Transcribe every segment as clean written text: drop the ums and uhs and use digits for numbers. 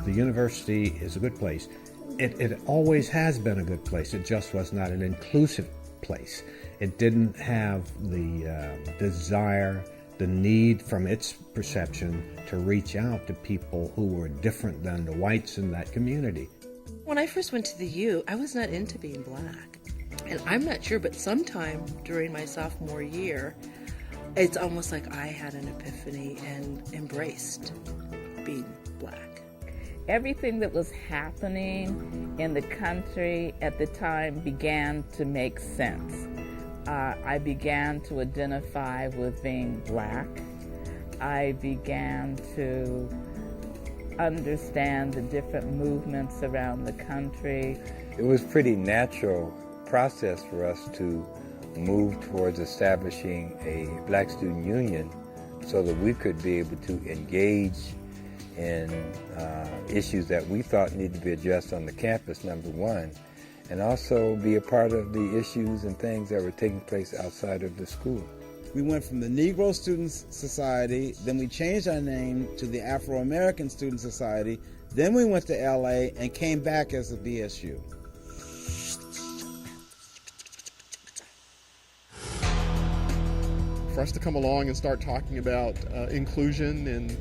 The university is a good place. It always has been a good place. It just was not an inclusive place. It didn't have the desire, the need from its perception to reach out to people who were different than the whites in that community. When I first went to the U, I was not into being black. And I'm not sure, but sometime during my sophomore year, it's almost like I had an epiphany and embraced being black. Everything that was happening in the country at the time began to make sense. I began to identify with being black. I began to understand the different movements around the country. It was a pretty natural process for us to move towards establishing a Black Student Union so that we could be able to engage in issues that we thought needed to be addressed on the campus, number one, and also be a part of the issues and things that were taking place outside of the school. We went from the Negro Students Society, then we changed our name to the Afro-American Student Society, then we went to LA and came back as the BSU. For us to come along and start talking about inclusion and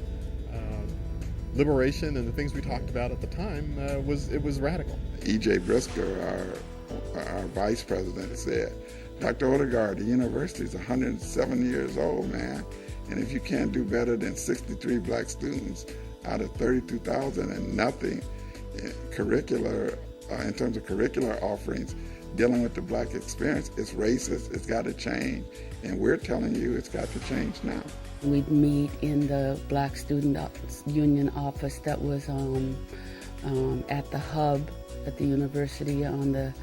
liberation and the things we talked about at the time was radical. E.J. Brisker, our vice president, said, Dr. Odegaard, the university is 107 years old, man, and if you can't do better than 63 black students out of 32,000 and nothing in terms of curricular offerings dealing with the black experience, it's racist, it's got to change, and we're telling you it's got to change now. We'd meet in the Black Student Union office that was at the hub at the university on the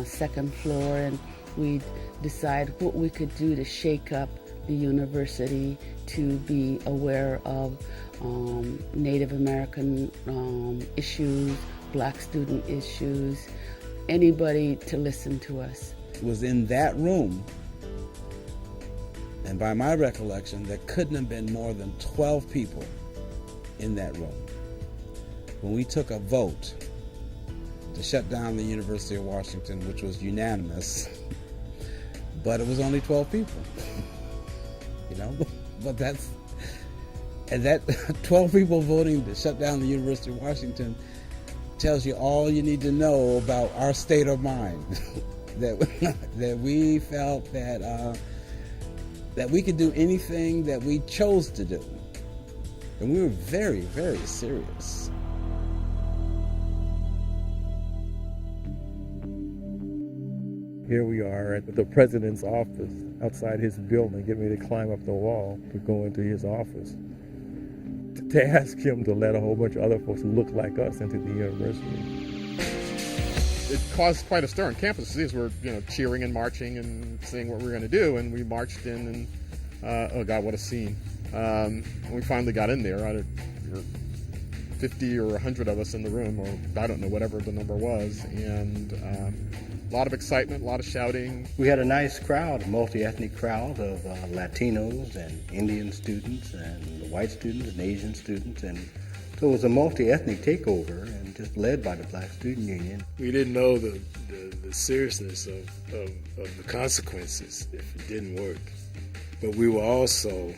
second floor, and we'd decide what we could do to shake up the university to be aware of Native American issues, black student issues, anybody to listen to us. It was in that room, and by my recollection, there couldn't have been more than 12 people in that room when we took a vote to shut down the University of Washington, which was unanimous, but it was only 12 people, you know? But that 12 people voting to shut down the University of Washington tells you all you need to know about our state of mind, that we felt that we could do anything that we chose to do. And we were very, very serious. Here we are at the president's office, outside his building, getting ready to climb up the wall to go into his office, to ask him to let a whole bunch of other folks who look like us into the university. It caused quite a stir on campus. These were, cheering and marching and saying what we were going to do, and we marched in, and oh God, what a scene! When we finally got in there, out of 50 or 100 of us in the room, or I don't know, whatever the number was, and a lot of excitement, a lot of shouting. We had a nice crowd, a multi-ethnic crowd of Latinos and Indian students and white students and Asian students, and so it was a multi-ethnic takeover and just led by the Black Student Union. We didn't know the seriousness of the consequences if it didn't work, but we were also,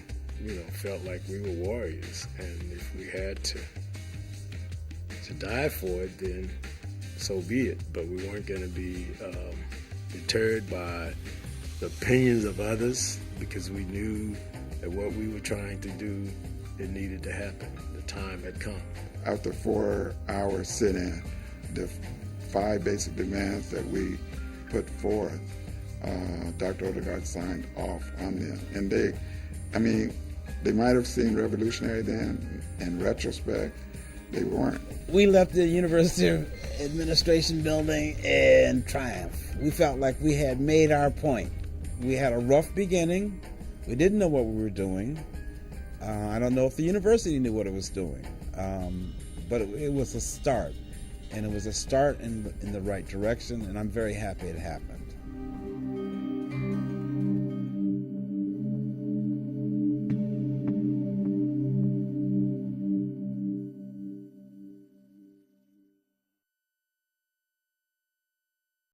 felt like we were warriors, and if we had to die for it, then so be it. But we weren't going to be deterred by the opinions of others, because we knew that what we were trying to do, it needed to happen. The time had come. After 4 hours sit-in, the 5 basic demands that we put forth, Dr. Odegaard signed off on them. And they might have seemed revolutionary then. In retrospect, they weren't. We left the University Administration building in triumph. We felt like we had made our point. We had a rough beginning. We didn't know what we were doing. I don't know if the university knew what it was doing, but it was a start, and it was a start in the right direction, and I'm very happy it happened.